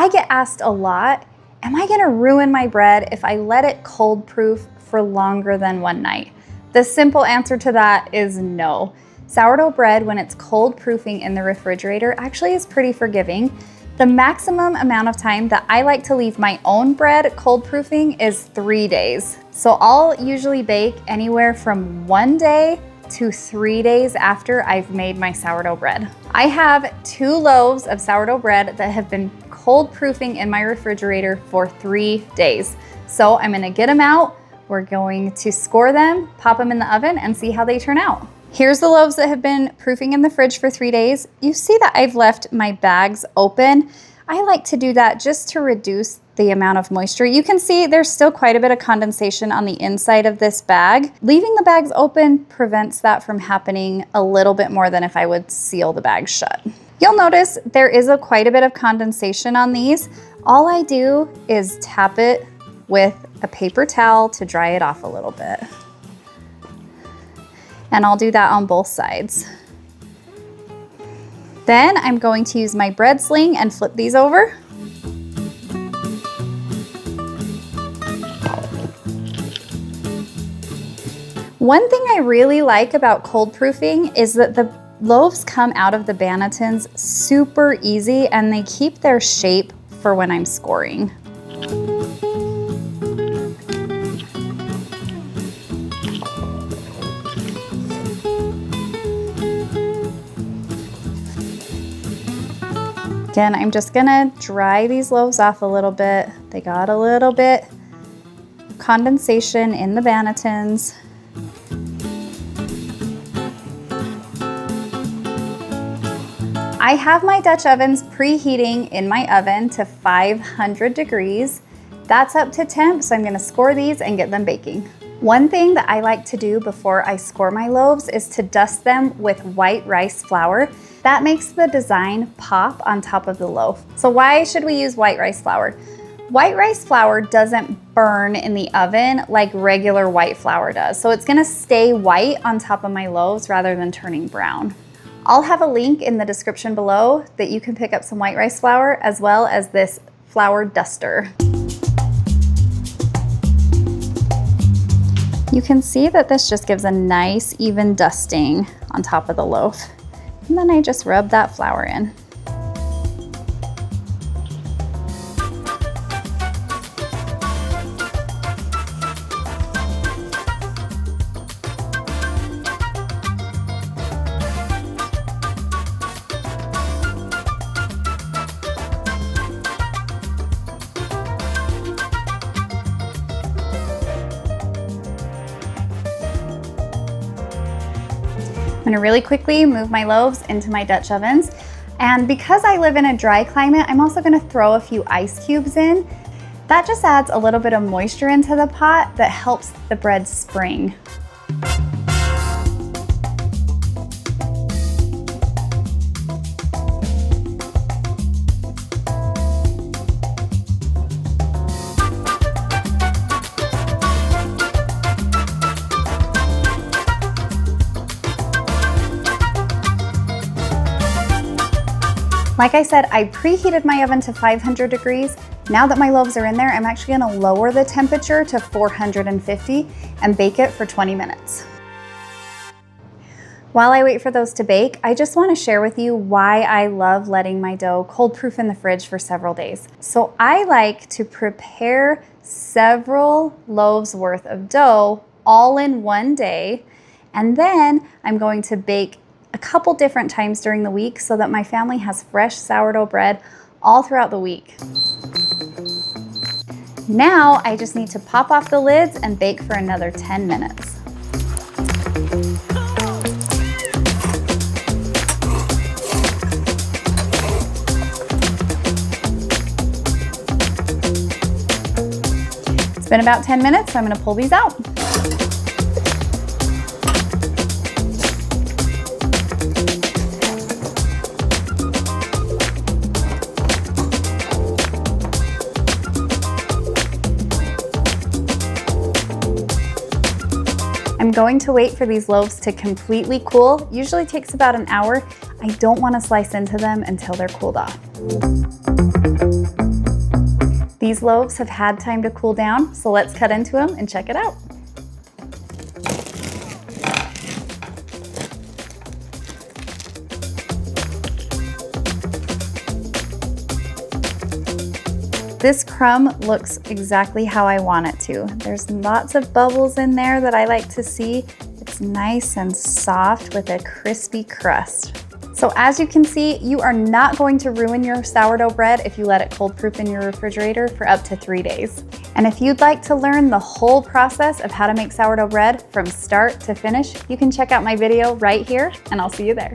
I get asked a lot, am I gonna ruin my bread if I let it cold proof for longer than one night? The simple answer to that is no. Sourdough bread, when it's cold proofing in the refrigerator, actually is pretty forgiving. The maximum amount of time that I like to leave my own bread cold proofing is 3 days. So I'll usually bake anywhere from 1 day to 3 days after I've made my sourdough bread. I have 2 loaves of sourdough bread that have been cold proofing in my refrigerator for 3 days. So I'm gonna get them out. We're going to score them, pop them in the oven, and see how they turn out. Here's the loaves that have been proofing in the fridge for 3 days. You see that I've left my bags open. I like to do that just to reduce the amount of moisture. You can see there's still quite a bit of condensation on the inside of this bag. Leaving the bags open prevents that from happening a little bit more than if I would seal the bag shut. You'll notice there is quite a bit of condensation on these. All I do is tap it with a paper towel to dry it off a little bit. And I'll do that on both sides. Then I'm going to use my bread sling and flip these over. One thing I really like about cold proofing is that the loaves come out of the bannetons super easy and they keep their shape for when I'm scoring. Again, I'm just gonna dry these loaves off a little bit. They got a little bit of condensation in the bannetons. I have my Dutch ovens preheating in my oven to 500 degrees. That's up to temp, so I'm gonna score these and get them baking. One thing that I like to do before I score my loaves is to dust them with white rice flour. That makes the design pop on top of the loaf. So why should we use white rice flour? White rice flour doesn't burn in the oven like regular white flour does. So it's gonna stay white on top of my loaves rather than turning brown. I'll have a link in the description below that you can pick up some white rice flour as well as this flour duster. You can see that this just gives a nice even dusting on top of the loaf. And then I just rub that flour in. I'm gonna really quickly move my loaves into my Dutch ovens. And because I live in a dry climate, I'm also gonna throw a few ice cubes in. That just adds a little bit of moisture into the pot that helps the bread spring. Like I said, I preheated my oven to 500 degrees. Now that my loaves are in there, I'm actually gonna lower the temperature to 450 and bake it for 20 minutes. While I wait for those to bake, I just wanna share with you why I love letting my dough cold proof in the fridge for several days. So I like to prepare several loaves worth of dough all in one day, and then I'm going to bake a couple different times during the week so that my family has fresh sourdough bread all throughout the week. Now I just need to pop off the lids and bake for another 10 minutes. It's been about 10 minutes, so I'm gonna pull these out. I'm going to wait for these loaves to completely cool. Usually takes about an hour. I don't want to slice into them until they're cooled off. These loaves have had time to cool down, so let's cut into them and check it out. This crumb looks exactly how I want it to. There's lots of bubbles in there that I like to see. It's nice and soft with a crispy crust. So as you can see, you are not going to ruin your sourdough bread if you let it cold proof in your refrigerator for up to 3 days. And if you'd like to learn the whole process of how to make sourdough bread from start to finish, you can check out my video right here, and I'll see you there.